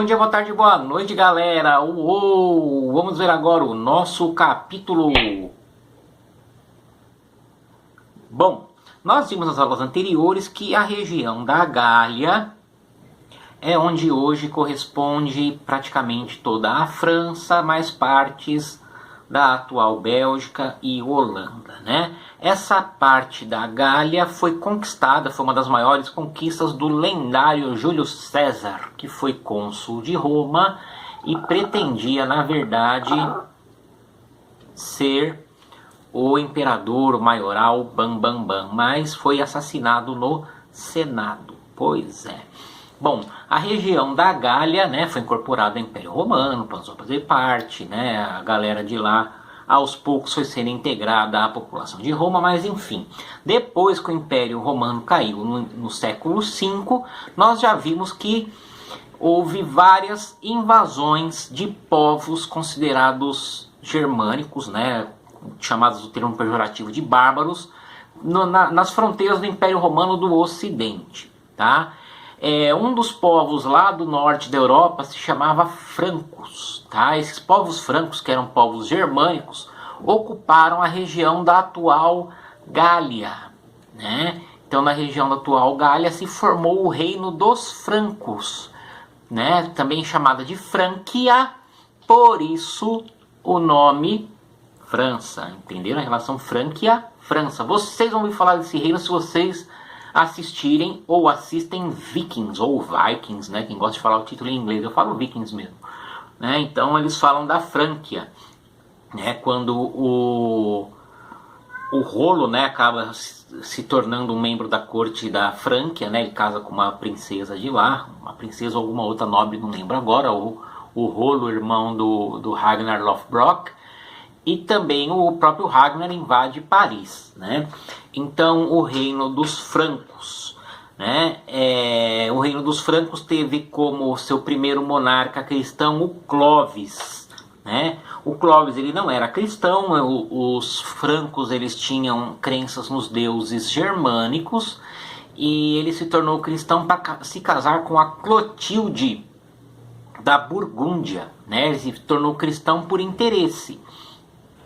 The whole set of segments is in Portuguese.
dia, boa tarde, boa noite, galera. Uou! Vamos ver agora o nosso capítulo. Bom, nós vimos nas aulas anteriores que a região da Gália é onde hoje corresponde praticamente toda a França, mais partes da atual Bélgica e Holanda, né? Essa parte da Gália foi conquistada, foi uma das maiores conquistas do lendário Júlio César, que foi cônsul de Roma e pretendia, na verdade, ser o imperador, o maioral, mas foi assassinado no Senado. Pois é. Bom, a região da Gália, né, foi incorporada ao Império Romano, passou a fazer parte, né, a galera de lá aos poucos foi sendo integrada à população de Roma, mas enfim, depois que o Império Romano caiu no século V, nós já vimos que houve várias invasões de povos considerados germânicos, né, chamados do termo pejorativo de bárbaros, nas fronteiras do Império Romano do Ocidente, tá? Um dos povos lá do norte da Europa se chamava francos, tá? Esses povos francos, que eram povos germânicos, ocuparam a região da atual Gália, né? Então, na região da atual Gália se formou o reino dos francos, né? Também chamada de Franquia, por isso o nome França, entenderam? A relação Franquia-França. Vocês vão ouvir falar desse reino se vocês assistirem ou assistem Vikings ou Vikings, né? Quem gosta de falar o título em inglês, eu falo Vikings mesmo, né? Então eles falam da Franquia, né? Quando o Rolo, né, acaba se tornando um membro da corte da Franquia, né? Ele casa com uma princesa de lá, uma princesa ou alguma outra nobre, não lembro agora. O Rolo, irmão do Ragnar Lothbrok. E também o próprio Ragnar invade Paris, né? Então o reino dos francos, né? O reino dos francos teve como seu primeiro monarca cristão o Clovis, né? O Clovis, ele não era cristão. Os francos, eles tinham crenças nos deuses germânicos e ele se tornou cristão para se casar com a Clotilde da Burgúndia, né? Ele se tornou cristão por interesse.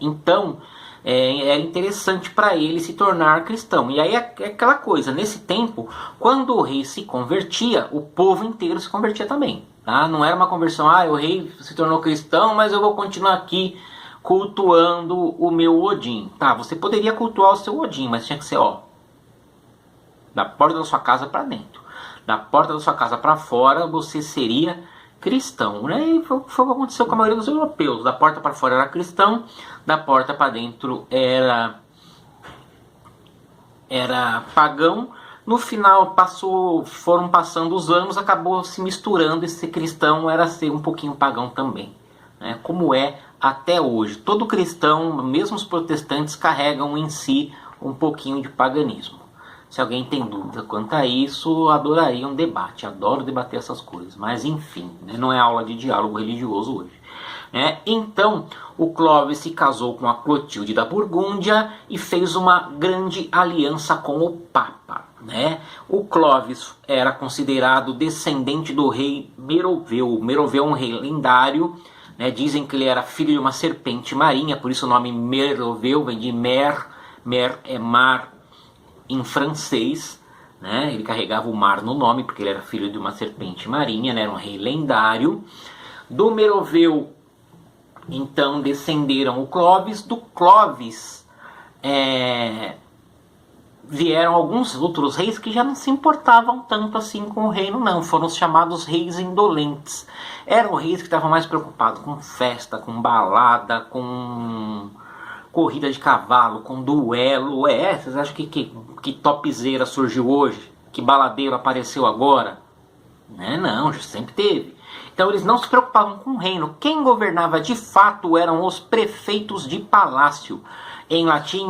Então, era interessante para ele se tornar cristão. E aí é aquela coisa, nesse tempo, quando o rei se convertia, o povo inteiro se convertia também. Tá? Não era uma conversão, o rei se tornou cristão, mas eu vou continuar aqui cultuando o meu Odin. Tá, você poderia cultuar o seu Odin, mas tinha que ser, da porta da sua casa para dentro. Da porta da sua casa para fora, você seria cristão, né? E foi o que aconteceu com a maioria dos europeus. Da porta para fora era cristão, da porta para dentro era pagão. No final foram passando os anos, acabou se misturando, esse cristão era ser um pouquinho pagão também, né? Como é até hoje. Todo cristão, mesmo os protestantes, carregam em si um pouquinho de paganismo. Se alguém tem dúvida quanto a isso, adoraria um debate. Adoro debater essas coisas. Mas enfim, né? Não é aula de diálogo religioso hoje, né? Então, o Clovis se casou com a Clotilde da Burgúndia e fez uma grande aliança com o Papa, né? O Clovis era considerado descendente do rei Meroveu. Meroveu é um rei lendário, né? Dizem que ele era filho de uma serpente marinha, por isso o nome Meroveu vem de mer é mar em francês, né? Ele carregava o mar no nome, porque ele era filho de uma serpente marinha, né? Era um rei lendário. Do Meroveu, então, descenderam o Clovis. Do Clovis vieram alguns outros reis que já não se importavam tanto assim com o reino, não. Foram os chamados reis indolentes. Eram reis que estavam mais preocupados com festa, com balada, com corrida de cavalo, com duelo. Vocês acham que topzera surgiu hoje? Que baladeiro apareceu agora? Não, já sempre teve. Então eles não se preocupavam com o reino. Quem governava de fato eram os prefeitos de palácio. Em latim,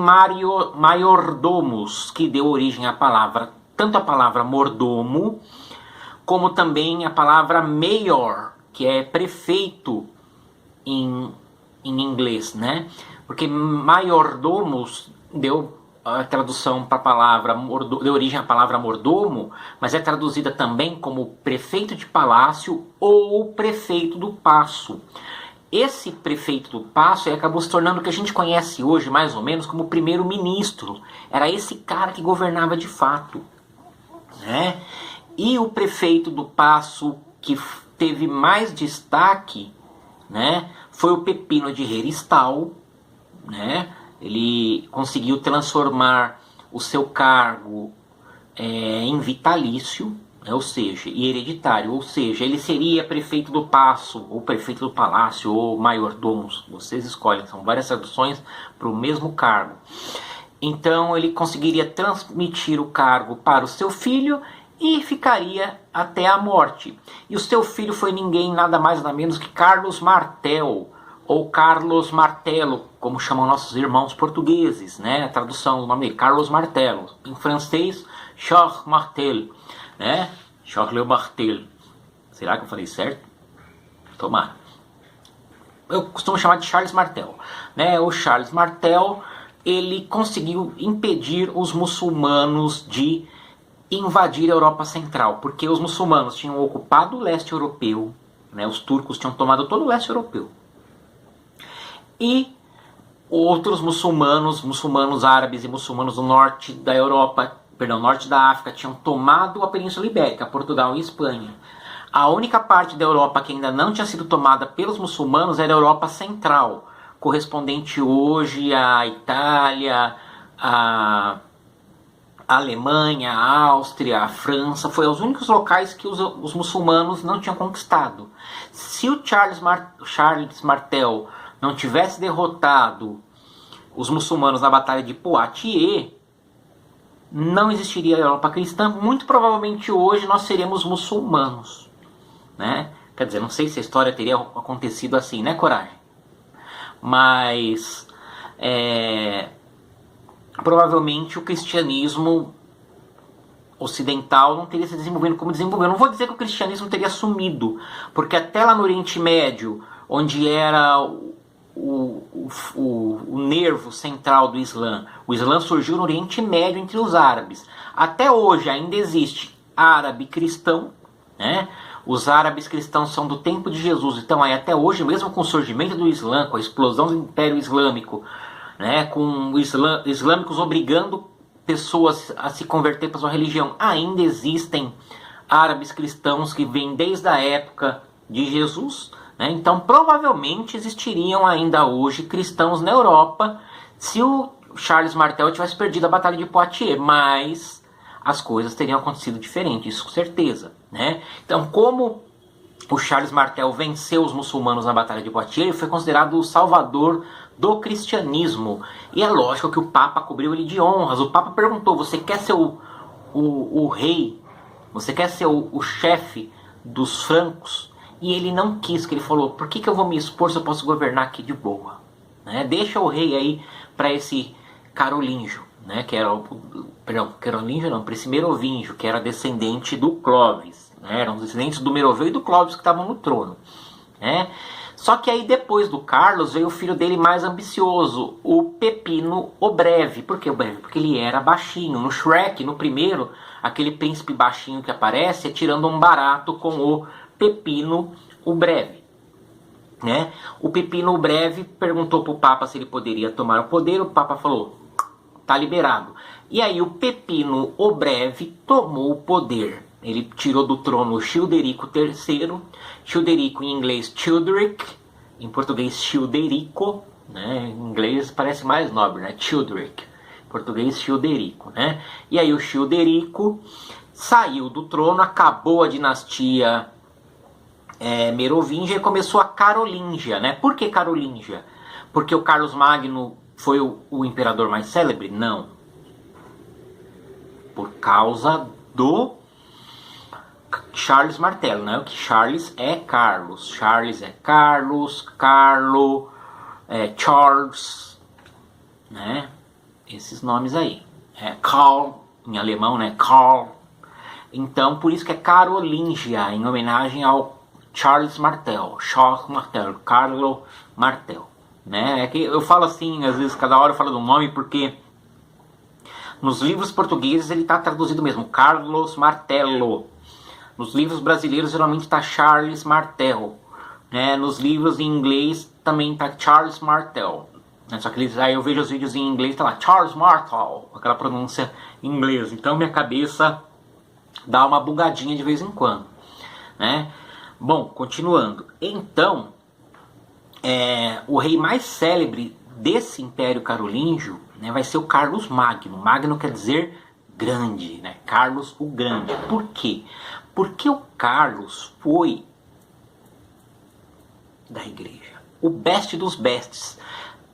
maiordomos, que deu origem à palavra, tanto a palavra mordomo, como também a palavra mayor, que é prefeito em inglês, né? Porque maiordomos deu a tradução para a palavra, de origem à palavra mordomo, mas é traduzida também como prefeito de palácio ou prefeito do paço. Esse prefeito do paço acabou se tornando o que a gente conhece hoje, mais ou menos, como primeiro-ministro. Era esse cara que governava de fato, né? E o prefeito do paço que teve mais destaque, né, foi o Pepino de Heristal, né? Ele conseguiu transformar o seu cargo em vitalício, né, ou seja, e hereditário, ou seja, ele seria prefeito do paço, ou prefeito do palácio, ou maiordomo, vocês escolhem, são várias traduções para o mesmo cargo. Então ele conseguiria transmitir o cargo para o seu filho e ficaria até a morte. E o seu filho foi ninguém, nada mais nada menos que Carlos Martel, ou Carlos Martelo, como chamam nossos irmãos portugueses, né? A tradução do nome dele, Carlos Martelo. Em francês, Charles Martel, né? Charles Martel. Será que eu falei certo? Tomara. Eu costumo chamar de Charles Martel, né? O Charles Martel, ele conseguiu impedir os muçulmanos de invadir a Europa Central, porque os muçulmanos tinham ocupado o leste europeu, né? Os turcos tinham tomado todo o leste europeu. E outros muçulmanos árabes e muçulmanos do norte da Europa, norte da África, tinham tomado a Península Ibérica, Portugal e Espanha. A única parte da Europa que ainda não tinha sido tomada pelos muçulmanos era a Europa Central, correspondente hoje à Itália, à Alemanha, à Áustria, à França. Foi os únicos locais que os muçulmanos não tinham conquistado. Se o Charles Martel não tivesse derrotado os muçulmanos na Batalha de Poitiers, não existiria a Europa cristã. Muito provavelmente hoje nós seremos muçulmanos, né? Quer dizer, não sei se a história teria acontecido assim, né, Coragem? Mas provavelmente o cristianismo ocidental não teria se desenvolvendo como desenvolveu. Não vou dizer que o cristianismo teria sumido, porque até lá no Oriente Médio, onde era o nervo central do Islã. O Islã surgiu no Oriente Médio entre os árabes. Até hoje ainda existe árabe cristão, né? Os árabes cristãos são do tempo de Jesus, então aí até hoje, mesmo com o surgimento do Islã, com a explosão do Império Islâmico, né? Com islâmicos obrigando pessoas a se converter para sua religião, ainda existem árabes cristãos que vêm desde a época de Jesus. Então provavelmente existiriam ainda hoje cristãos na Europa se o Charles Martel tivesse perdido a Batalha de Poitiers, mas as coisas teriam acontecido diferente, isso com certeza, né? Então, como o Charles Martel venceu os muçulmanos na Batalha de Poitiers, ele foi considerado o salvador do cristianismo. E é lógico que o Papa cobriu ele de honras. O Papa perguntou: você quer ser o rei? Você quer ser o chefe dos francos? E ele não quis, que ele falou: por que eu vou me expor se eu posso governar aqui de boa? Né? Deixa o rei aí para esse carolíngio, né? Que era carolíngio não, para esse merovingio, que era descendente do Clovis, né? Eram descendentes do Meroveu e do Clovis que estavam no trono, né? Só que aí depois do Carlos veio o filho dele mais ambicioso, o Pepino o Breve. Por que o Breve? Porque ele era baixinho. No Shrek, no primeiro, aquele príncipe baixinho que aparece é tirando um barato com o Pepino o Breve, né? O Pepino o Breve perguntou para o Papa se ele poderia tomar o poder. O Papa falou: tá liberado. E aí o Pepino o Breve tomou o poder. Ele tirou do trono Childerico III. Childerico em inglês Childeric, em português Childerico, né? Em inglês parece mais nobre, né? Childeric, em português Childerico, né? E aí o Childerico saiu do trono, acabou a dinastia Merovingia e começou a Carolíngia, né? Por que Carolíngia? Porque o Carlos Magno foi o imperador mais célebre? Não. Por causa do Charles Martel, né? Que Charles é Carlos. Charles é Carlos, Carlo, Charles, né? Esses nomes aí. Karl, em alemão, né? Karl. Então, por isso que é Carolíngia, em homenagem ao Charles Martel, Carlo Martel, né? É que eu falo assim, às vezes cada hora eu falo do nome porque Nos livros portugueses ele está traduzido mesmo, Carlos Martello. Nos livros brasileiros geralmente está Charles Martel. Né? Nos livros em inglês também está Charles Martel. Né? Só que aí eu vejo os vídeos em inglês, tá lá, Charles Martel, aquela pronúncia em inglês. Então minha cabeça dá uma bugadinha de vez em quando. Né? Bom, continuando. Então, o rei mais célebre desse Império Carolíngio, né, vai ser o Carlos Magno. Magno quer dizer grande, né? Carlos o Grande. Por quê? Porque o Carlos foi da igreja, o best dos bestes.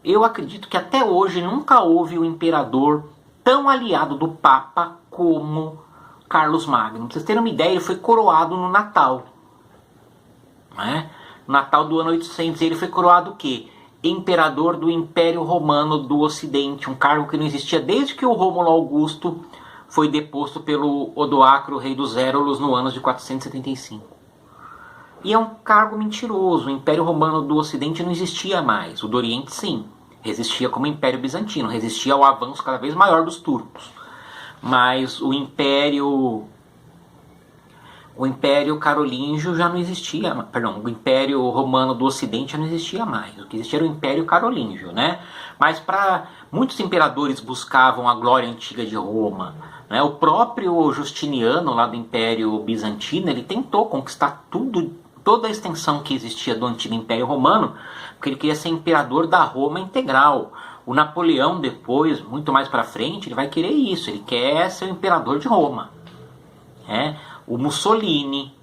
Eu acredito que até hoje nunca houve um imperador tão aliado do Papa como Carlos Magno. Pra vocês terem uma ideia, ele foi coroado no Natal. Né? No Natal do ano 800 ele foi coroado o quê? Imperador do Império Romano do Ocidente, um cargo que não existia desde que o Rômulo Augusto foi deposto pelo Odoacro, rei dos Érolos, no ano de 475. E é um cargo mentiroso. O Império Romano do Ocidente não existia mais. O do Oriente, sim. Resistia como Império Bizantino. Resistia ao avanço cada vez maior dos turcos. Mas o Império Carolíngio já não existia. Perdão, o Império Romano do Ocidente já não existia mais. O que existia era o Império Carolíngio, né? Mas para muitos imperadores buscavam a glória antiga de Roma. Né? O próprio Justiniano, lá do Império Bizantino, ele tentou conquistar toda a extensão que existia do antigo Império Romano, porque ele queria ser imperador da Roma integral. O Napoleão depois, muito mais para frente, ele vai querer isso. Ele quer ser o imperador de Roma. O Mussolini,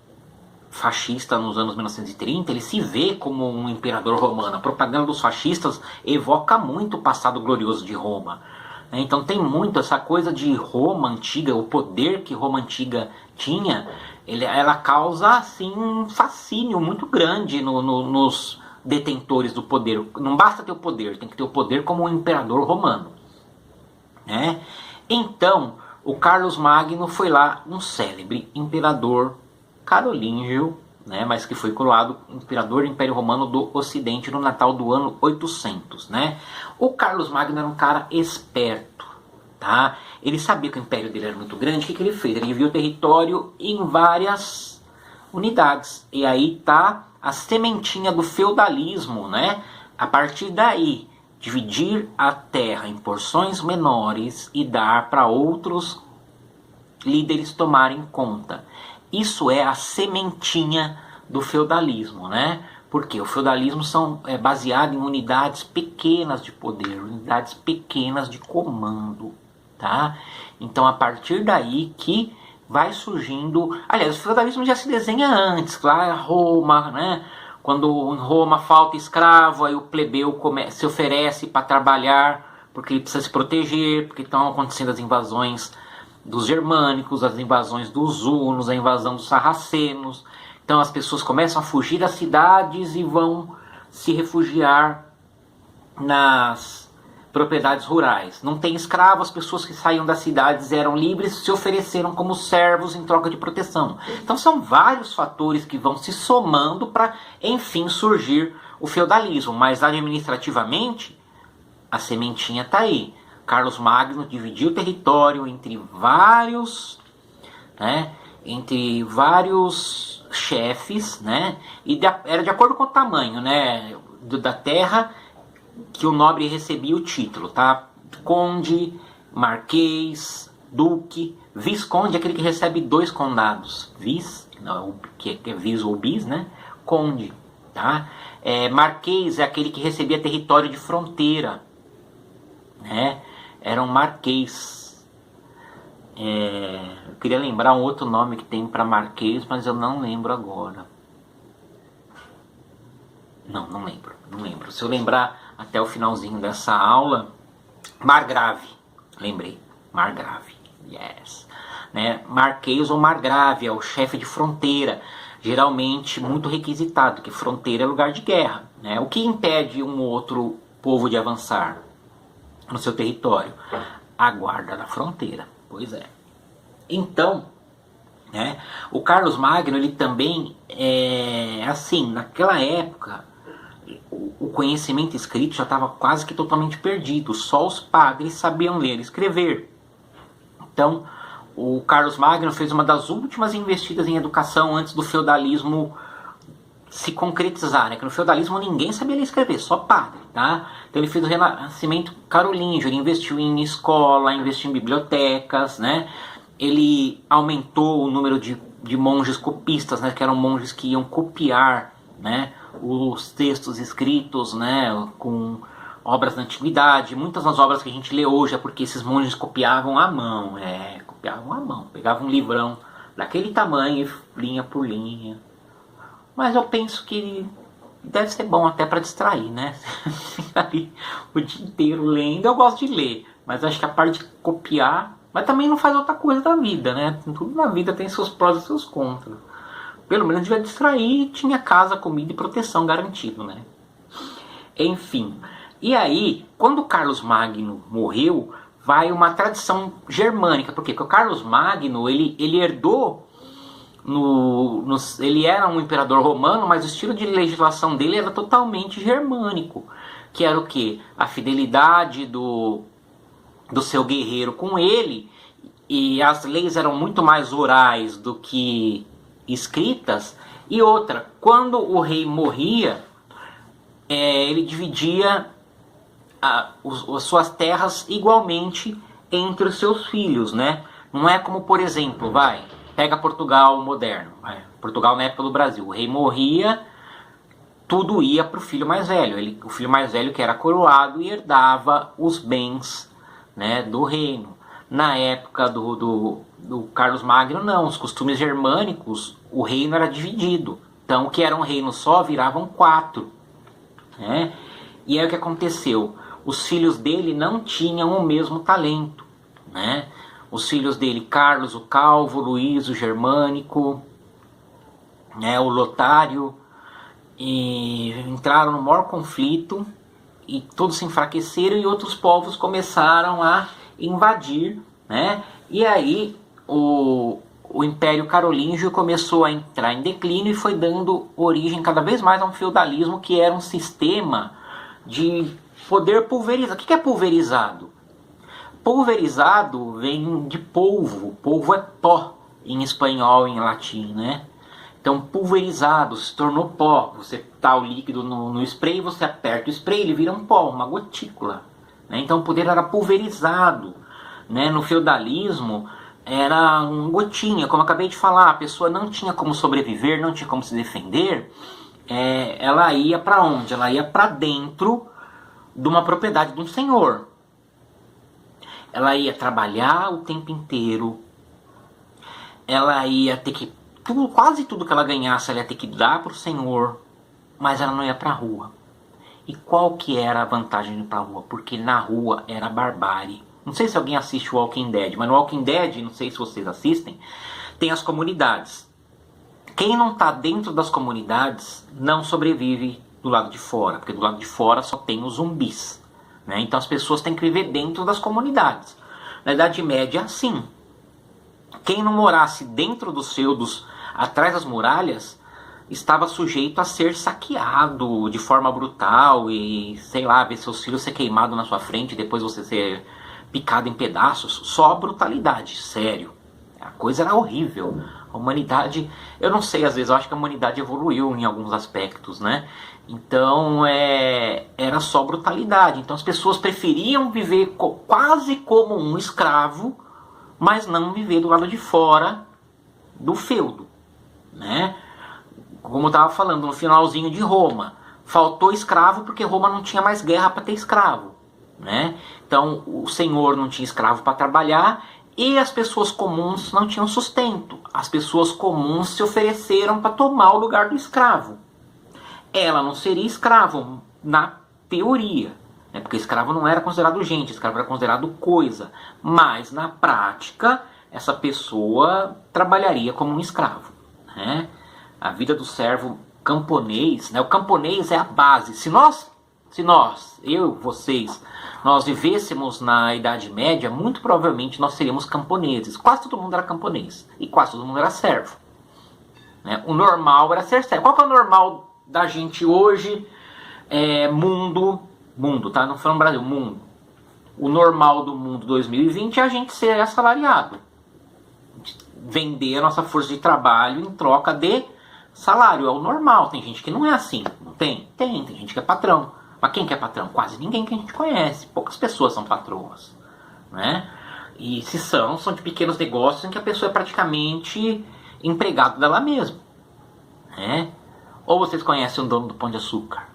fascista nos anos 1930, ele se vê como um imperador romano. A propaganda dos fascistas evoca muito o passado glorioso de Roma. Então tem muito essa coisa de Roma antiga, o poder que Roma antiga tinha, ela causa assim, um fascínio muito grande nos detentores do poder. Não basta ter o poder, tem que ter o poder como um imperador romano. Né? Então, o Carlos Magno foi lá um célebre imperador carolíngio, né, mas que foi coroado imperador do Império Romano do Ocidente no Natal do ano 800. Né? O Carlos Magno era um cara esperto. Tá? Ele sabia que o império dele era muito grande. O que ele fez? Ele dividiu o território em várias unidades. E aí está a sementinha do feudalismo. Né? A partir daí, dividir a terra em porções menores e dar para outros líderes tomarem conta. Isso é a sementinha do feudalismo, né? Porque o feudalismo é baseado em unidades pequenas de poder, unidades pequenas de comando, tá? Então, a partir daí que vai surgindo... Aliás, o feudalismo já se desenha antes, lá Roma, né? Quando em Roma falta escravo, aí o plebeu se oferece para trabalhar, porque ele precisa se proteger, porque estão acontecendo as invasões dos germânicos, as invasões dos hunos, a invasão dos sarracenos. Então as pessoas começam a fugir das cidades e vão se refugiar nas propriedades rurais. Não tem escravo, as pessoas que saíam das cidades eram livres, se ofereceram como servos em troca de proteção. Então são vários fatores que vão se somando para, enfim, surgir o feudalismo. Mas administrativamente, a sementinha está aí. Carlos Magno dividiu o território entre vários, né, chefes, né, e era de acordo com o tamanho, né, da terra que o nobre recebia o título, tá? Conde, marquês, duque, visconde é aquele que recebe 2 condados, que é vis ou bis, né? Conde, tá? Marquês é aquele que recebia território de fronteira, né? Era um marquês. Eu queria lembrar um outro nome que tem para marquês, mas eu não lembro agora. Não lembro. Se eu lembrar até o finalzinho dessa aula, margrave. Lembrei. Margrave. Yes. Né? Marquês ou margrave é o chefe de fronteira. Geralmente muito requisitado, porque fronteira é lugar de guerra. Né? O que impede um outro povo de avançar no seu território? A guarda da fronteira. Pois é. Então, né, o Carlos Magno, ele também, assim, naquela época, o conhecimento escrito já estava quase que totalmente perdido. Só os padres sabiam ler e escrever. Então, o Carlos Magno fez uma das últimas investidas em educação antes do feudalismo se concretizar, né? Que no feudalismo ninguém sabia ler e escrever, só padre, tá? Então ele fez o renascimento carolíngio, ele investiu em escola, investiu em bibliotecas, né? Ele aumentou o número de monges copistas, né? Que eram monges que iam copiar, né? Os textos escritos, né? Com obras da antiguidade. Muitas das obras que a gente lê hoje é porque esses monges copiavam à mão, copiavam à mão. Pegavam um livrão daquele tamanho, linha por linha. Mas eu penso que deve ser bom até para distrair, né? Ficar ali o dia inteiro lendo. Eu gosto de ler, mas acho que a parte de copiar... Mas também não faz outra coisa da vida, né? Tudo na vida tem seus prós e seus contras. Pelo menos devia distrair, tinha casa, comida e proteção garantido, né? Enfim. E aí, quando Carlos Magno morreu, vai uma tradição germânica. Por quê? Porque o Carlos Magno, ele herdou... ele era um imperador romano, mas o estilo de legislação dele era totalmente germânico, que era o que? A fidelidade do seu guerreiro com ele, e as leis eram muito mais orais do que escritas. E outra, quando o rei morria, ele dividia as suas terras igualmente entre os seus filhos, né? Não é como, por exemplo, pega Portugal moderno, Portugal na época do Brasil. O rei morria, tudo ia para o filho mais velho. O filho mais velho que era coroado e herdava os bens, né, do reino. Na época do Carlos Magno, não. Os costumes germânicos, o reino era dividido. Então, o que era um reino só, viravam 4. Né? E aí o que aconteceu? Os filhos dele não tinham o mesmo talento, né? Os filhos dele, Carlos, o Calvo, Luís, o Germânico, né, o Lotário, e entraram no maior conflito, e todos se enfraqueceram, e outros povos começaram a invadir, né? E aí o Império Carolíngio começou a entrar em declínio e foi dando origem cada vez mais a um feudalismo que era um sistema de poder pulverizado. O que é pulverizado? Pulverizado vem de polvo. Polvo é pó em espanhol e em latim, né? Então pulverizado se tornou pó. Você tá o líquido no spray, você aperta o spray, ele vira um pó, uma gotícula, né? Então o poder era pulverizado, né? No feudalismo era uma gotinha, como eu acabei de falar. A pessoa não tinha como sobreviver, não tinha como se defender. Ela ia para onde? Ela ia para dentro de uma propriedade de um senhor. Ela ia trabalhar o tempo inteiro. Ela ia ter que... quase tudo que ela ganhasse, ela ia ter que dar para o senhor. Mas ela não ia para a rua. E qual que era a vantagem de ir para a rua? Porque na rua era barbárie. Não sei se alguém assiste o Walking Dead, mas no Walking Dead, não sei se vocês assistem, tem as comunidades. Quem não está dentro das comunidades não sobrevive do lado de fora, porque do lado de fora só tem os zumbis, né? Então as pessoas têm que viver dentro das comunidades. Na Idade Média, assim, quem não morasse dentro atrás das muralhas, estava sujeito a ser saqueado de forma brutal e, sei lá, ver seus filhos ser queimados na sua frente e depois você ser picado em pedaços. Só brutalidade, sério. A coisa era horrível. A humanidade, eu não sei, às vezes eu acho que a humanidade evoluiu em alguns aspectos, né? Então era só brutalidade. Então as pessoas preferiam viver quase como um escravo, mas não viver do lado de fora do feudo, né? Como eu estava falando, no finalzinho de Roma, faltou escravo porque Roma não tinha mais guerra para ter escravo, né? Então o senhor não tinha escravo para trabalhar e as pessoas comuns não tinham sustento. As pessoas comuns se ofereceram para tomar o lugar do escravo. Ela não seria escravo na teoria, né? Porque escravo não era considerado gente, escravo era considerado coisa. Mas na prática, essa pessoa trabalharia como um escravo, né? A vida do servo camponês, né? O camponês é a base. Se nós, vocês, nós vivêssemos na Idade Média, muito provavelmente nós seríamos camponeses. Quase todo mundo era camponês e quase todo mundo era servo, né? O normal era ser servo. Qual que é o normal da gente hoje? Mundo, tá? Não falando Brasil, mundo. O normal do mundo 2020 é a gente ser assalariado. Vender a nossa força de trabalho em troca de salário. É o normal. Tem gente que não é assim. Não tem? Tem gente que é patrão. Mas quem que é patrão? Quase ninguém que a gente conhece. Poucas pessoas são patroas, né? E se são de pequenos negócios em que a pessoa é praticamente empregado dela mesma, né? Ou vocês conhecem o dono do Pão de Açúcar,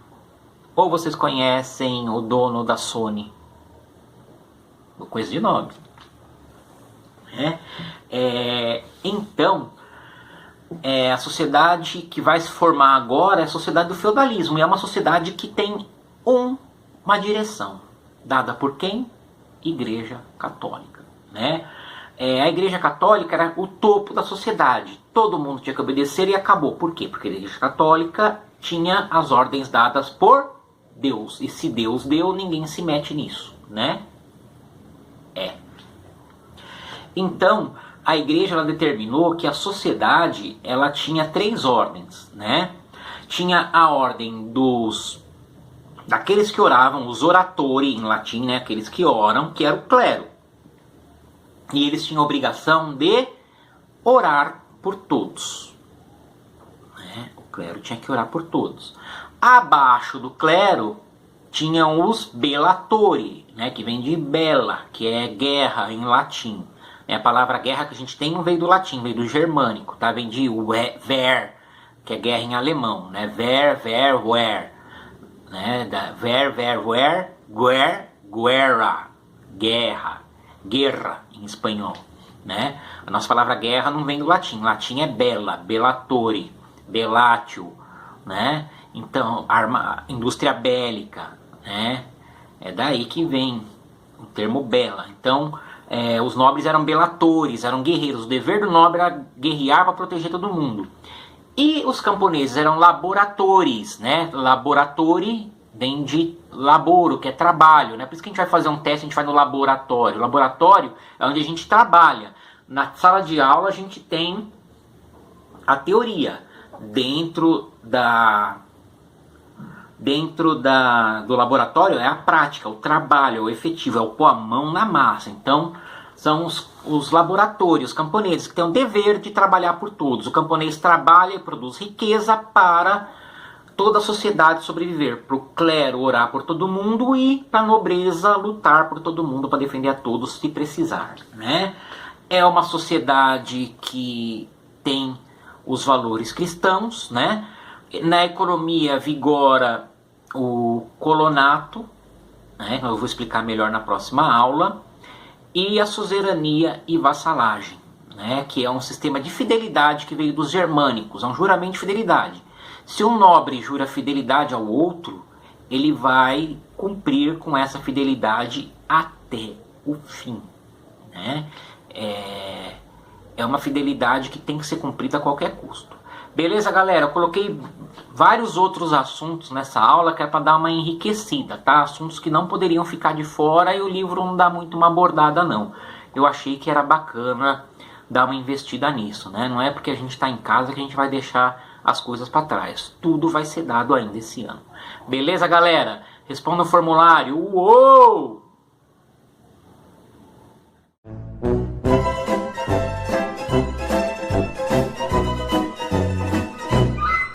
ou vocês conhecem o dono da Sony, coisa de nome, né? Então, a sociedade que vai se formar agora é a sociedade do feudalismo, e é uma sociedade que tem uma direção, dada por quem? Igreja Católica, né? A Igreja Católica era o topo da sociedade, todo mundo tinha que obedecer e acabou. Por quê? Porque a Igreja Católica tinha as ordens dadas por Deus, e se Deus deu, ninguém se mete nisso, né? Então, a Igreja ela determinou que a sociedade ela tinha 3 ordens, né? Tinha a ordem daqueles que oravam, os oratori em latim, né? Aqueles que oram, que era o clero. E eles tinham a obrigação de orar por todos, né? O clero tinha que orar por todos. Abaixo do clero tinham os bellatori, né? Que vem de bella, que é guerra em latim. A palavra guerra que a gente tem não veio do latim, veio do germânico, tá? Vem de ver, que é guerra em alemão, né? Ver, wer, né? Ver, wer, guerra, guerra em espanhol, né? A nossa palavra guerra não vem do latim. Latim é bella, bellatori, bellatio, né? Então, indústria bélica, né? É daí que vem o termo bella. Então, os nobres eram belatores, eram guerreiros. O dever do nobre era guerrear para proteger todo mundo. E os camponeses eram laboratores, né? Laboratori vem de laboro, que é trabalho, né? Por isso que a gente vai fazer um teste, a gente vai no laboratório. O laboratório é onde a gente trabalha. Na sala de aula a gente tem a teoria. Dentro do laboratório é a prática, o trabalho, o efetivo, é o pôr a mão na massa. Então, são os laboratórios, os camponeses, que têm o dever de trabalhar por todos. O camponês trabalha e produz riqueza para toda a sociedade sobreviver, para o clero orar por todo mundo e para a nobreza lutar por todo mundo, para defender a todos se precisar, né? É uma sociedade que tem os valores cristãos, né? Na economia vigora o colonato, né? Eu vou explicar melhor na próxima aula, e a suzerania e vassalagem, né? Que é um sistema de fidelidade que veio dos germânicos, é um juramento de fidelidade. Se um nobre jura fidelidade ao outro, ele vai cumprir com essa fidelidade até o fim, né? É uma fidelidade que tem que ser cumprida a qualquer custo. Beleza, galera? Eu coloquei vários outros assuntos nessa aula que é para dar uma enriquecida, tá? Assuntos que não poderiam ficar de fora e o livro não dá muito uma abordada, não. Eu achei que era bacana dar uma investida nisso, né? Não é porque a gente está em casa que a gente vai deixar as coisas para trás. Tudo vai ser dado ainda esse ano. Beleza, galera? Responda o formulário. Uou!